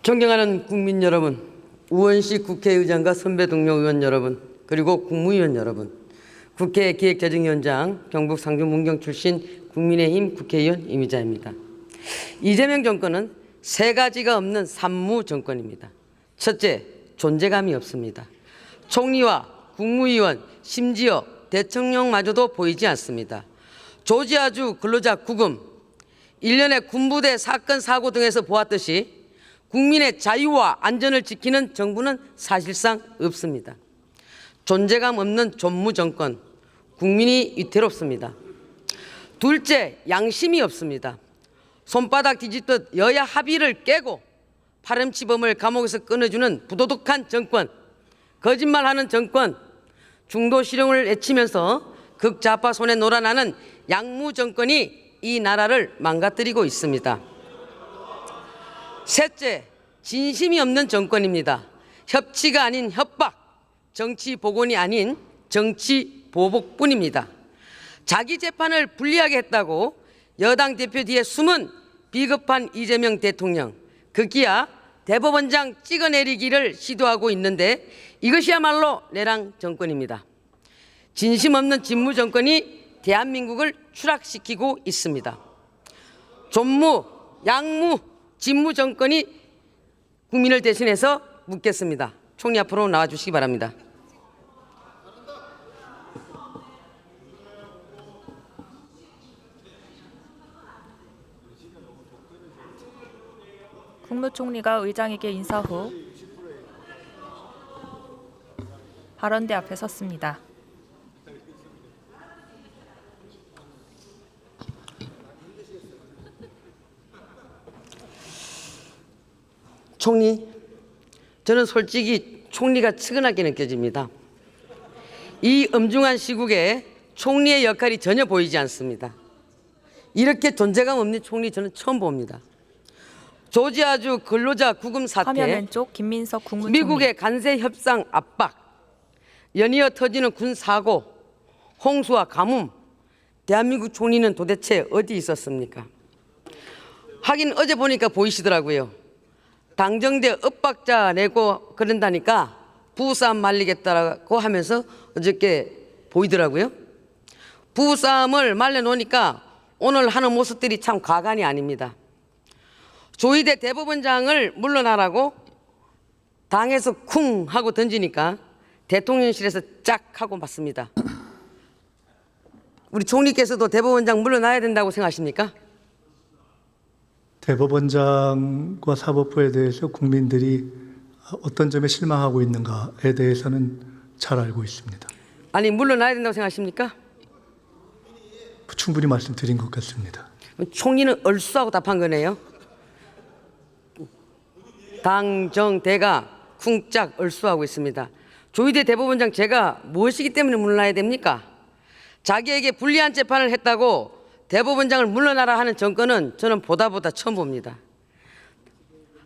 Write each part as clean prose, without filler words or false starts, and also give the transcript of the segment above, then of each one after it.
존경하는 국민 여러분, 우원식 국회의장과 선배 동료 의원 여러분, 그리고 국무위원 여러분, 국회 기획재정위원장, 경북 상주 문경 출신 국민의힘 국회의원 이미자입니다. 이재명 정권은 세 가지가 없는 산무 정권입니다. 첫째, 존재감이 없습니다. 총리와 국무위원, 심지어 대통령마저도 보이지 않습니다. 조지아주 근로자 구금, 일련의 군부대 사건 사고 등에서 보았듯이 국민의 자유와 안전을 지키는 정부는 사실상 없습니다. 존재감 없는 존무 정권, 국민이 위태롭습니다. 둘째, 양심이 없습니다. 손바닥 뒤집듯 여야 합의를 깨고 파렴치범을 감옥에서 끊어주는 부도덕한 정권, 거짓말하는 정권, 중도 실형을 외치면서 극좌파 손에 놀아나는 양무 정권이 이 나라를 망가뜨리고 있습니다. 셋째, 진심이 없는 정권입니다. 협치가 아닌 협박, 정치 복원이 아닌 정치 보복뿐입니다. 자기 재판을 불리하게 했다고 여당 대표 뒤에 숨은 비겁한 이재명 대통령, 급기야 대법원장 찍어내리기를 시도하고 있는데 이것이야말로 내랑 정권입니다. 진심 없는 진무 정권이 대한민국을 추락시키고 있습니다. 존무, 양무, 진무 정권이 국민을 대신해서 묻겠습니다. 총리 앞으로 나와주시기 바랍니다. 국무총리가 의장에게 인사 후 발언대 앞에 섰습니다. 총리, 저는 솔직히 총리가 측은하게 느껴집니다. 이 엄중한 시국에 총리의 역할이 전혀 보이지 않습니다. 이렇게 존재감 없는 총리 저는 처음 봅니다. 조지아주 근로자 구금 사태, 화면 왼쪽 김민석 국무총리, 미국의 관세 협상 압박, 연이어 터지는 군 사고, 홍수와 가뭄, 대한민국 총리는 도대체 어디 있었습니까? 하긴 어제 보니까 보이시더라고요. 당정대 엇박자 내고 그런다니까 부부싸움 말리겠다고 하면서 어저께 보이더라고요. 부부싸움을 말려놓으니까 오늘 하는 모습들이 참 과간이 아닙니다. 조희대 대법원장을 물러나라고 당에서 쿵 하고 던지니까 대통령실에서 짝 하고 맞습니다. 우리 총리께서도 대법원장 물러나야 된다고 생각하십니까? 대법원장과 사법부에 대해서 국민들이 어떤 점에 실망하고 있는가에 대해서는 잘 알고 있습니다. 아니, 물러나야 된다고 생각하십니까? 충분히 말씀드린 것 같습니다. 총리는 얼쑤하고 답한 거네요. 당정대가 쿵짝 얼쑤하고 있습니다. 조희대 대법원장 제가 무엇이기 때문에 물러나야 됩니까? 자기에게 불리한 재판을 했다고 대법원장을 물러나라 하는 정권은 저는 보다 처음 봅니다.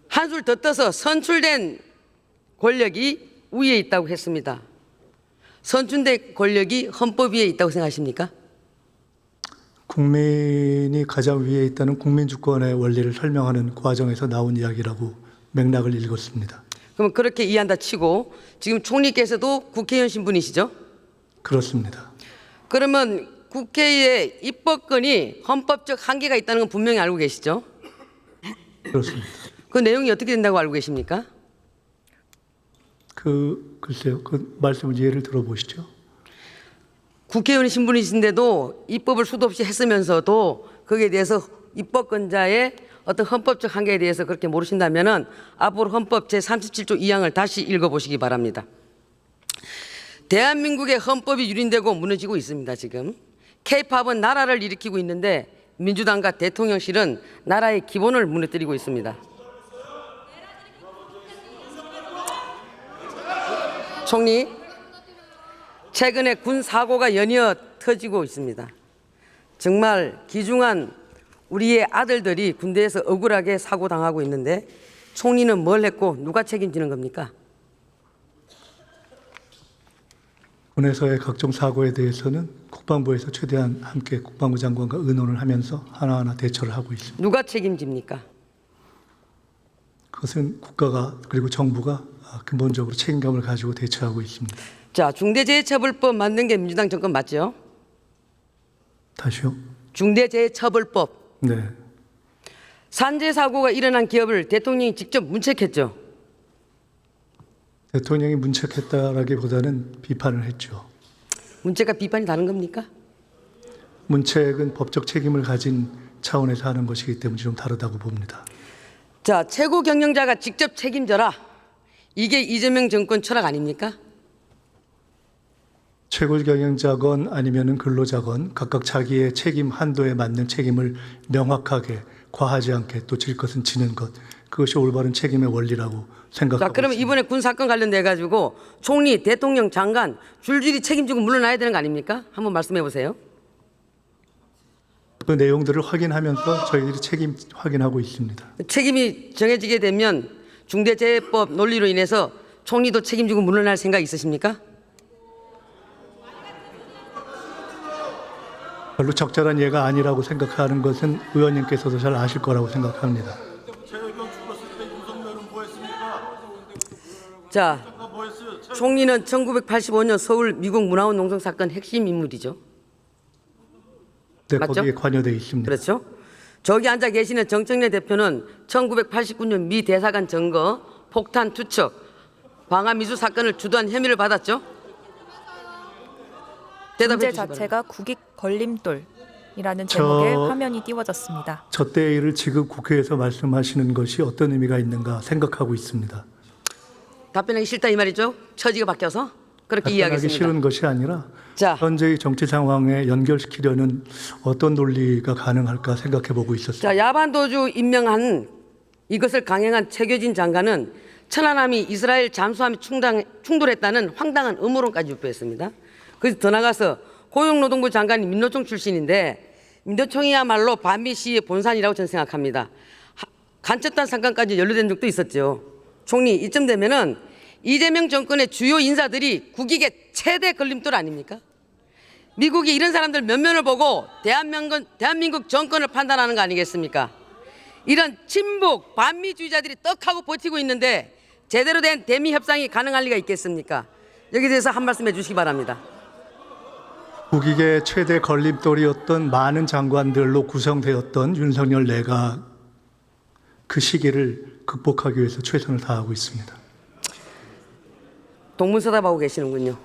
한술 더 떠서 선출된 권력이 위에 있다고 했습니다. 선출된 권력이 헌법 위에 있다고 생각하십니까? 국민이 가장 위에 있다는 국민주권의 원리를 설명하는 과정에서 나온 이야기라고 맥락을 읽었습니다. 그럼 그렇게 이해한다 치고 지금 총리께서도 국회의원 신분이시죠? 그렇습니다. 그러면 국회의 입법권이 헌법적 한계가 있다는 건 분명히 알고 계시죠? 그렇습니다. 그 내용이 어떻게 된다고 알고 계십니까? 글쎄요. 그 말씀을 예를 들어보시죠. 국회의원 신분이신데도 입법을 수도 없이 했으면서도 거기에 대해서 입법권자의 어떤 헌법적 한계에 대해서 그렇게 모르신다면은 앞으로 헌법 제37조 2항을 다시 읽어보시기 바랍니다. 대한민국의 헌법이 유린되고 무너지고 있습니다. 지금 K-팝은 나라를 일으키고 있는데 민주당과 대통령실은 나라의 기본을 무너뜨리고 있습니다. 총리, 최근에 군 사고가 연이어 터지고 있습니다. 정말 귀중한 우리의 아들들이 군대에서 억울하게 사고 당하고 있는데 총리는 뭘 했고 누가 책임지는 겁니까? 군에서의 각종 사고에 대해서는 국방부에서 최대한 함께 국방부 장관과 의논을 하면서 하나하나 대처를 하고 있습니다. 누가 책임집니까? 그것은 국가가 그리고 정부가 근본적으로 책임감을 가지고 대처하고 있습니다. 자, 중대재해처벌법 만든 게 민주당 정권 맞죠? 다시요? 중대재해처벌법. 네. 산재 사고가 일어난 기업을 대통령이 직접 문책했죠. 대통령이 문책했다라기보다는 비판을 했죠. 문책과 비판이 다른 겁니까? 문책은 법적 책임을 가진 차원에서 하는 것이기 때문에 좀 다르다고 봅니다. 자, 최고 경영자가 직접 책임져라. 이게 이재명 정권 철학 아닙니까? 최고 경영자건 아니면은 근로자건 각각 자기의 책임 한도에 맞는 책임을 명확하게 과하지 않게 또 질 것은 지는 것, 그것이 올바른 책임의 원리라고 생각하고 자, 그러면 있습니다. 이번에 군 사건 관련돼 가지고 총리, 대통령, 장관 줄줄이 책임지고 물러나야 되는 거 아닙니까? 한번 말씀해 보세요. 그 내용들을 확인하면서 저희들이 책임 확인하고 있습니다. 책임이 정해지게 되면 중대재해법 논리로 인해서 총리도 책임지고 물러날 생각 있으십니까? 별로 적절한 예가 아니라고 생각하는 것은 의원님께서도 잘 아실 거라고 생각합니다. 자, 총리는 1985년 서울 미국 문화원 농성 사건 핵심 인물이죠. 네, 맞죠? 거기에 관여되어 있습니다. 그렇죠? 저기 앉아 계시는 정청래 대표는 1989년 미 대사관 점거, 폭탄 투척, 방화미수 사건을 주도한 혐의를 받았죠? 대답해 문제 주시기 바랍니다. 자체가 국익 걸림돌이라는 제목의 화면이 띄워졌습니다. 저 때의 일을 지금 국회에서 말씀하시는 것이 어떤 의미가 있는가 생각하고 있습니다. 답변하기 싫다 이 말이죠? 처지가 바뀌어서 그렇게 답변하기 이해하겠습니다. 싫은 것이 아니라 자, 현재의 정치 상황에 연결시키려는 어떤 논리가 가능할까 생각해 보고 있었습니다. 자, 야반도주 임명한 이것을 강행한 최교진 장관은 천안함이 이스라엘 잠수함이 충돌했다는 황당한 음모론까지 유포했습니다. 그래서 더 나가서 고용노동부 장관이 민노총 출신인데 민노총이야말로 반미 시위의 본산이라고 저는 생각합니다. 간첩단 사건까지 연루된 적도 있었죠. 총리, 이쯤 되면은 이재명 정권의 주요 인사들이 국익의 최대 걸림돌 아닙니까? 미국이 이런 사람들 면면을 보고 대한민국 정권을 판단하는 거 아니겠습니까? 이런 친북 반미주의자들이 떡하고 버티고 있는데 제대로 된 대미 협상이 가능할 리가 있겠습니까? 여기에 대해서 한 말씀 해주시기 바랍니다. 국익의 최대 걸림돌이었던 많은 장관들로 구성되었던 윤석열 내각, 그 시기를 극복하기 위해서 최선을 다하고 있습니다. 동문서답하고 계시는군요.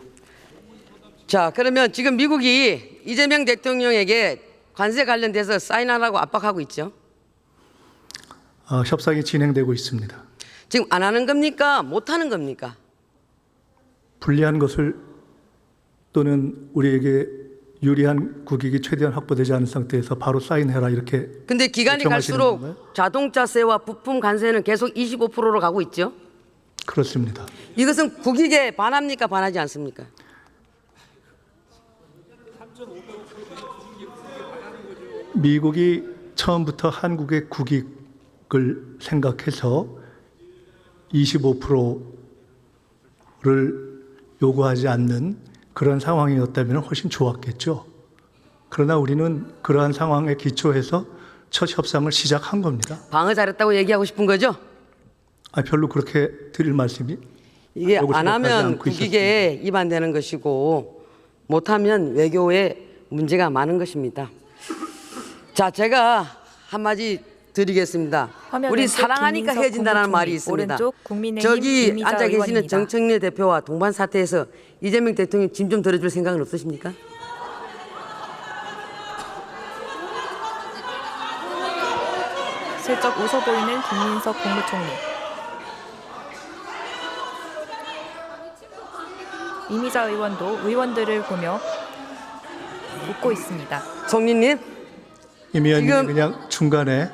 자, 그러면 지금 미국이 이재명 대통령에게 관세 관련돼서 사인하라고 압박하고 있죠. 협상이 진행되고 있습니다. 지금 안 하는 겁니까? 못 하는 겁니까? 불리한 것을 또는 우리에게 유리한 국익이 최대한 확보되지 않은 상태에서 바로 사인해라 이렇게 근데 기간이 요청하시는 갈수록 건가요? 자동차세와 부품 관세는 계속 25%로 가고 있죠. 그렇습니다. 이것은 국익에 반합니까? 반하지 않습니까? 미국이 처음부터 한국의 국익을 생각해서 25%를 요구하지 않는 그런 상황이었다면 훨씬 좋았겠죠. 그러나 우리는 그러한 상황에 기초해서 첫 협상을 시작한 겁니다. 방어 잘했다고 얘기하고 싶은 거죠? 별로 그렇게 드릴 말씀이 이게 라고 안 생각하지 하면 않고 국익에 위반되는 것이고 못하면 외교에 문제가 많은 것입니다. 자, 제가 한마디 드리겠습니다. 화면 우리 왼쪽 사랑하니까 김민석 헤어진다는 말이 국무총리, 있습니다. 오른쪽 국민의힘 저기 이미자 앉아 계시는 의원입니다. 정청래 대표와 동반 사태에서 이재명 대통령 짐 좀 덜어줄 생각은 없으십니까? 슬쩍 웃어 보이는 김민석 국무총리. 이미자 의원도 의원들을 보며 웃고 있습니다. 총리님, 임 의원님이 지금- 그냥 중간에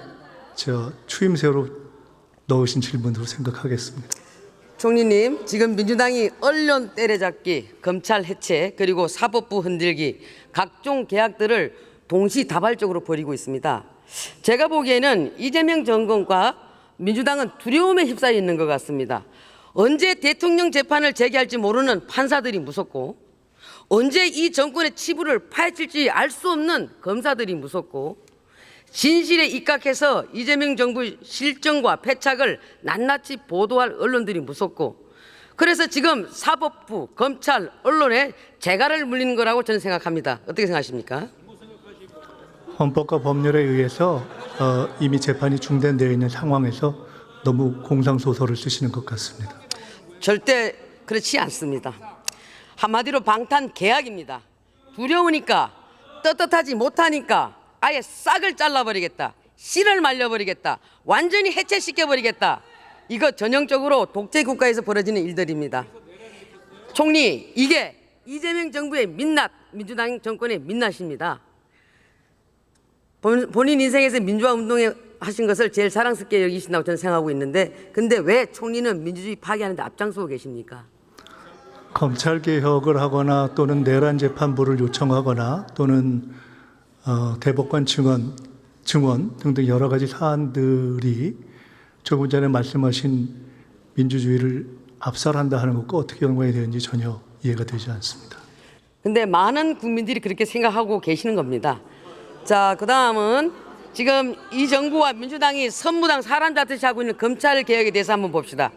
추임새로 넣으신 질문으로 생각하겠습니다. 총리님, 지금 민주당이 언론 때려잡기, 검찰 해체, 그리고 사법부 흔들기, 각종 계약들을 동시다발적으로 벌이고 있습니다. 제가 보기에는 이재명 정권과 민주당은 두려움에 휩싸여 있는 것 같습니다. 언제 대통령 재판을 제기할지 모르는 판사들이 무섭고 언제 이 정권의 치부를 파헤칠지 알 수 없는 검사들이 무섭고 진실에 입각해서 이재명 정부의 실정과 패착을 낱낱이 보도할 언론들이 무섭고, 그래서 지금 사법부, 검찰, 언론에 재갈을 물리는 거라고 저는 생각합니다. 어떻게 생각하십니까? 헌법과 법률에 의해서 이미 재판이 중단되어 있는 상황에서 너무 공상소설을 쓰시는 것 같습니다. 절대 그렇지 않습니다. 한마디로 방탄계약입니다. 두려우니까, 떳떳하지 못하니까 아예 싹을 잘라버리겠다, 씨를 말려버리겠다, 완전히 해체시켜버리겠다. 이거 전형적으로 독재국가에서 벌어지는 일들입니다. 총리, 이게 이재명 정부의 민낯, 민주당 정권의 민낯입니다. 본인 인생에서 민주화 운동에 하신 것을 제일 사랑스럽게 여기신다고 저는 생각하고 있는데, 근데 왜 총리는 민주주의 파괴하는데 앞장서고 계십니까? 검찰 개혁을 하거나 또는 내란 재판부를 요청하거나 또는 대법관 증언 등등 여러 가지 사안들이 조금 전에 말씀하신 민주주의를 압살한다 하는 것과 어떻게 연관이 되는지 전혀 이해가 되지 않습니다. 근데 많은 국민들이 그렇게 생각하고 계시는 겁니다. 자, 그다음은 지금 이 정부와 민주당이 선무당 사람 잡듯이 하고 있는 검찰 개혁에 대해서 한번 봅시다.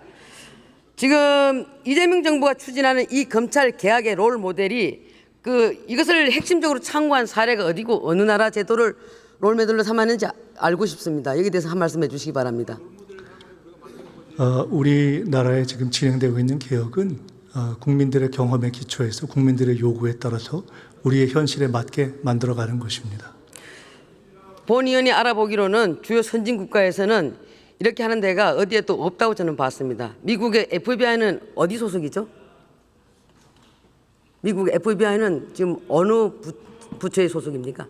지금 이재명 정부가 추진하는 이 검찰 개혁의 롤 모델이 이것을 핵심적으로 참고한 사례가 어디고 어느 나라 제도를 롤 모델로 삼았는지 알고 싶습니다. 여기에 대해서 한 말씀 해주시기 바랍니다. 우리나라에 지금 진행되고 있는 개혁은 국민들의 경험에 기초해서 국민들의 요구에 따라서 우리의 현실에 맞게 만들어가는 것입니다. 본 의원이 알아보기로는 주요 선진 국가에서는 이렇게 하는 데가 어디에 또 없다고 저는 봤습니다. 미국의 FBI는 어디 소속이죠? 미국 FBI는 지금 어느 부처의 소속입니까?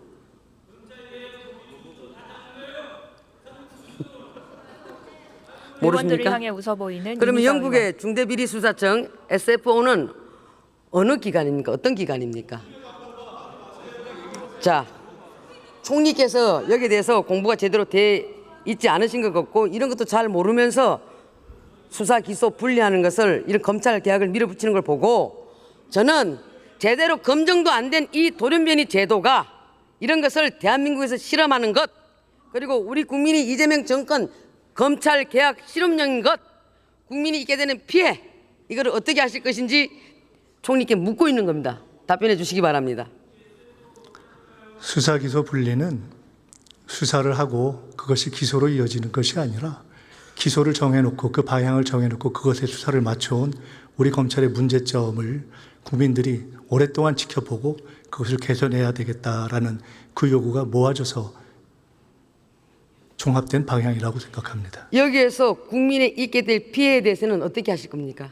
의원들을 모르십니까? 향해 웃어 보이는 그러면 이미자 영국의 의원. 중대비리수사청 SFO는 어느 기관입니까? 어떤 기관입니까? 자, 총리께서 여기에 대해서 공부가 제대로 돼 있지 않으신 것 같고, 이런 것도 잘 모르면서 수사 기소 분리하는 것을, 이런 검찰 개혁을 밀어붙이는 걸 보고, 저는 제대로 검증도 안 된 이 돌연변이 제도가 이런 것을 대한민국에서 실험하는 것, 그리고 우리 국민이 이재명 정권 검찰 개혁 실험용인 것, 국민이 있게 되는 피해, 이거를 어떻게 하실 것인지 총리께 묻고 있는 겁니다. 답변해 주시기 바랍니다. 수사 기소 분리는 수사를 하고 그것이 기소로 이어지는 것이 아니라 기소를 정해놓고 그 방향을 정해놓고 그것에 수사를 맞춰온 우리 검찰의 문제점을 국민들이 오랫동안 지켜보고 그것을 개선해야 되겠다라는 그 요구가 모아져서 종합된 방향이라고 생각합니다. 여기에서 국민에 있게 될 피해에 대해서는 어떻게 하실 겁니까?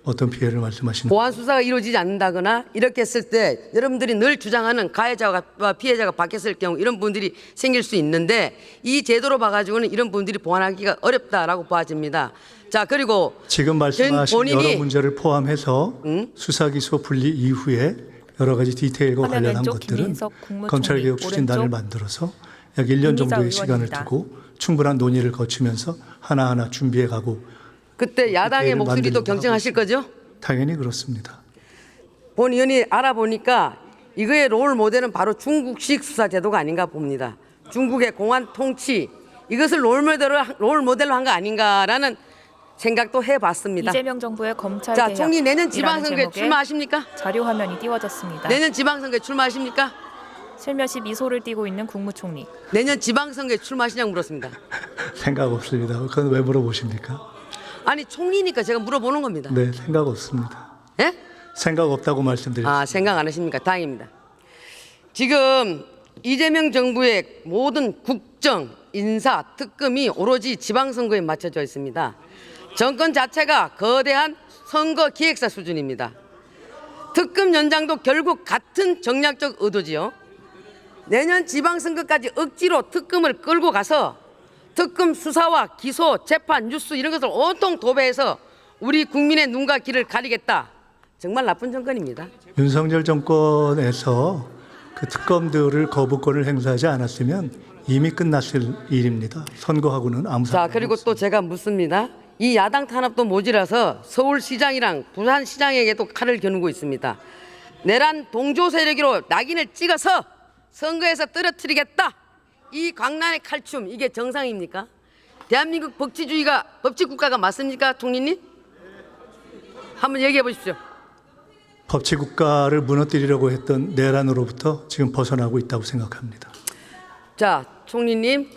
어떤 피해를 말씀하시는? 보안 수사가 이루어지지 않는다거나 이렇게 했을 때 여러분들이 늘 주장하는 가해자와 피해자가 바뀌었을 경우 이런 분들이 생길 수 있는데, 이 제도로 봐가지고는 이런 분들이 보완하기가 어렵다라고 봐집니다. 자, 그리고 지금 말씀하신 본인이 여러 문제를 포함해서 수사 기소 분리 이후에 여러 가지 디테일과 화면 관련한 왼쪽 것들은 김민석 국무총리, 검찰개혁 추진단을 오른쪽 만들어서 약 1년 정도의 이미자 시간을 의원입니다. 두고 충분한 논의를 거치면서 하나하나 준비해가고, 그때 야당의 대회를 목소리도 만들려고 경청하실 거죠? 당연히 그렇습니다. 본 의원이 알아보니까 이거의 롤 모델은 바로 중국식 수사 제도가 아닌가 봅니다. 중국의 공안 통치, 이것을 롤 모델로 한 거 아닌가라는 생각도 해봤습니다. 이재명 정부의 검찰 자, 개혁 총리 내년 이라는 지방선거에 제목의 출마하십니까? 자료 화면이 띄워졌습니다. 내년 지방선거에 출마하십니까? 슬며시 미소를 띠고 있는 국무총리. 내년 지방선거에 출마하시냐고 물었습니다. 생각 없습니다. 그건 왜 물어보십니까? 아니, 총리니까 제가 물어보는 겁니다. 네, 생각 없습니다. 예? 생각 없다고 말씀드렸습니다. 아, 생각 안 하십니까? 다행입니다. 지금 이재명 정부의 모든 국정, 인사, 특검이 오로지 지방선거에 맞춰져 있습니다. 정권 자체가 거대한 선거 기획사 수준입니다. 특검 연장도 결국 같은 정략적 의도지요. 내년 지방선거까지 억지로 특검을 끌고 가서 특검 수사와 기소, 재판, 뉴스 이런 것을 온통 도배해서 우리 국민의 눈과 귀를 가리겠다. 정말 나쁜 정권입니다. 윤석열 정권에서 그 특검들을 거부권을 행사하지 않았으면 이미 끝났을 일입니다. 선거하고는 아무 자, 상관이 그리고 없습니다. 또 제가 묻습니다. 이 야당 탄압도 모자라서 서울시장이랑 부산시장에게도 칼을 겨누고 있습니다. 내란 동조 세력으로 낙인을 찍어서 선거에서 떨어뜨리겠다. 이 광란의 칼춤 이게 정상입니까? 대한민국 법치국가가 맞습니까, 총리님? 한번 얘기해 보십시오. 법치국가를 무너뜨리려고 했던 내란으로부터 지금 벗어나고 있다고 생각합니다. 자, 총리님,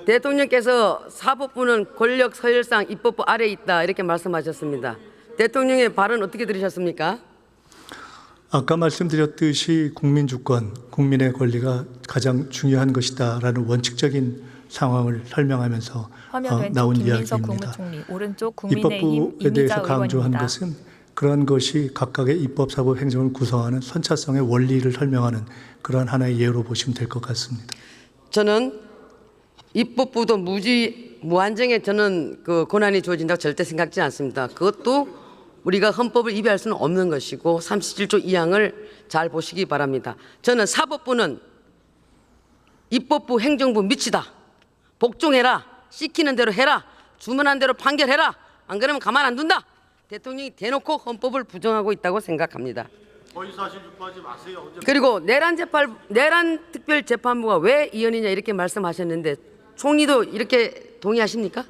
대통령께서 사법부는 권력 서열상 입법부 아래에 있다 이렇게 말씀하셨습니다. 대통령의 발언 어떻게 들으셨습니까? 아까 말씀드렸듯이 국민 주권, 국민의 권리가 가장 중요한 것이다라는 원칙적인 상황을 설명하면서 화면 왼쪽 나온 김민석 이야기입니다. 국무총리, 오른쪽 국민의힘 입법부에 대해서 이미자 강조한 의원입니다. 것은 그런 것이 각각의 입법, 사법, 행정을 구성하는 선차성의 원리를 설명하는 그러한 하나의 예로 보시면 될 것 같습니다. 저는 입법부도 무한정에 저는 그 권한이 주어진다고 절대 생각지 않습니다. 그것도 우리가 헌법을 위배할 수는 없는 것이고 37조 2항을 잘 보시기 바랍니다. 저는 사법부는 입법부, 행정부 미치다. 복종해라. 시키는 대로 해라. 주문한 대로 판결해라. 안 그러면 가만 안 둔다. 대통령이 대놓고 헌법을 부정하고 있다고 생각합니다. 허위사실 유포하지 마세요. 그리고 내란특별재판부가 왜 이연이냐 이렇게 말씀하셨는데 총리도 이렇게 동의하십니까?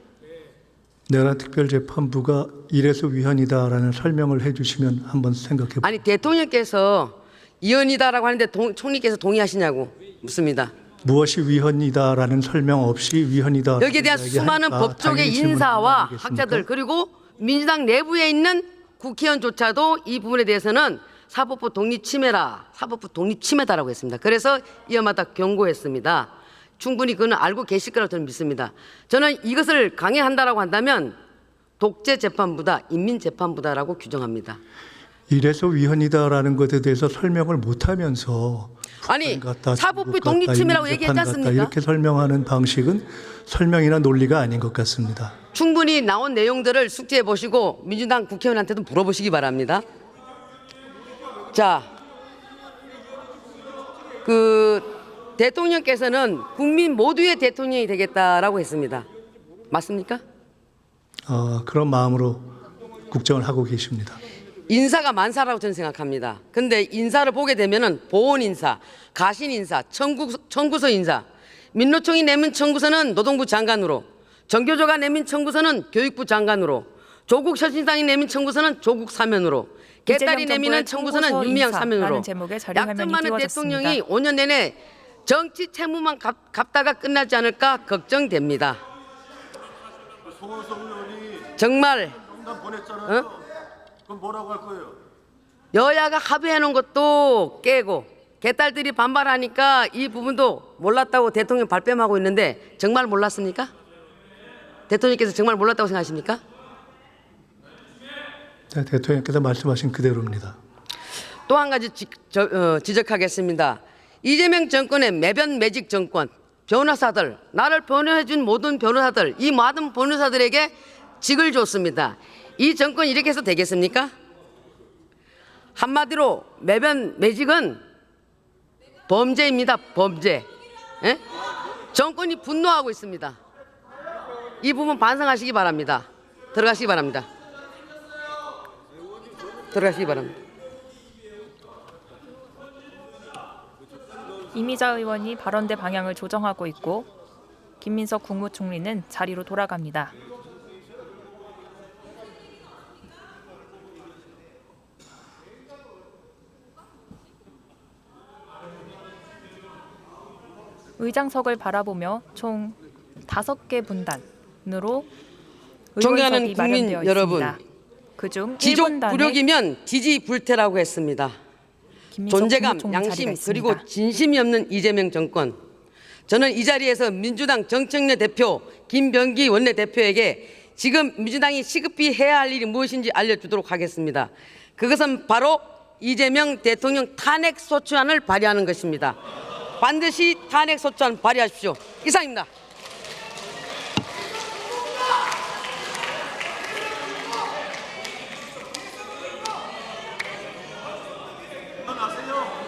내란특별재판부가 이래서 위헌이다라는 설명을 해주시면 한번 생각해 보겠습니다. 아니 대통령께서 이연이다라고 하는데 총리께서 동의하시냐고 묻습니다. 무엇이 위헌이다라는 설명 없이 위헌이다. 여기에 대한 수많은 법조계 인사와 학자들 그리고 민주당 내부에 있는 국회의원조차도 이 부분에 대해서는 사법부 독립 침해라, 사법부 독립 침해다라고 했습니다. 그래서 이어마다 경고했습니다. 충분히 그는 알고 계실 거라고 저는 믿습니다. 저는 이것을 강행한다라고 한다면 독재 재판부다, 인민 재판부다라고 규정합니다. 이래서 위헌이다라는 것에 대해서 설명을 못하면서 아니 같다, 사법부 같다, 독립 침해라고 인민 얘기했지 재판 같다, 않습니까? 이렇게 설명하는 방식은 설명이나 논리가 아닌 것 같습니다. 충분히 나온 내용들을 숙지해 보시고 민주당 국회의원한테도 물어보시기 바랍니다. 자, 대통령께서는 국민 모두의 대통령이 되겠다라고 했습니다. 맞습니까? 그런 마음으로 국정을 하고 계십니다. 인사가 만사라고 저는 생각합니다. 근데 인사를 보게 되면은 보훈 인사, 가신 인사, 청구서 인사, 민노총이 내민 청구서는 노동부 장관으로, 정교조가 내민 청구서는 교육부 장관으로, 조국 혁신당이 내민 청구서는 조국 사면으로, 개딸이 내미는 청구서는 윤미향 사면으로. 약점 많은 대통령이 5년 내내 정치 채무만 갚다가 끝나지 않을까 걱정됩니다. 송원석 의원이 정말 명단 보냈잖아요. 그럼 뭐라고 할 거예요? 여야가 합의해 놓은 것도 깨고 개딸들이 반발하니까 이 부분도 몰랐다고 대통령 발뺌하고 있는데 정말 몰랐습니까? 대통령께서 정말 몰랐다고 생각하십니까? 네, 대통령께서 말씀하신 그대로입니다. 또 한 가지 지적하겠습니다. 이재명 정권의 매변 매직 정권, 변호사들, 나를 변호해준 모든 변호사들, 이 모든 변호사들에게 직을 줬습니다. 이 정권 이렇게 해서 되겠습니까? 한마디로 매변 매직은 범죄입니다. 범죄. 예? 정권이 분노하고 있습니다. 이 부분 반성하시기 바랍니다. 들어가시기 바랍니다. 들어가시기 바랍니다. 이미자 의원이 발언대 방향을 조정하고 있고 김민석 국무총리는 자리로 돌아갑니다. 의장석을 바라보며 총 5개 분단으로 존경하는 의원석이 국민 마련되어 여러분, 있습니다. 그중 지족 1분단에 불욕이면 지지불태라고 했습니다. 존재감, 양심 그리고 진심이 없는 이재명 정권. 저는 이 자리에서 민주당 정청래 대표, 김병기 원내대표에게 지금 민주당이 시급히 해야 할 일이 무엇인지 알려주도록 하겠습니다. 그것은 바로 이재명 대통령 탄핵소추안을 발의하는 것입니다. 반드시 탄핵소추안 발의하십시오. 이상입니다. 일어나세요.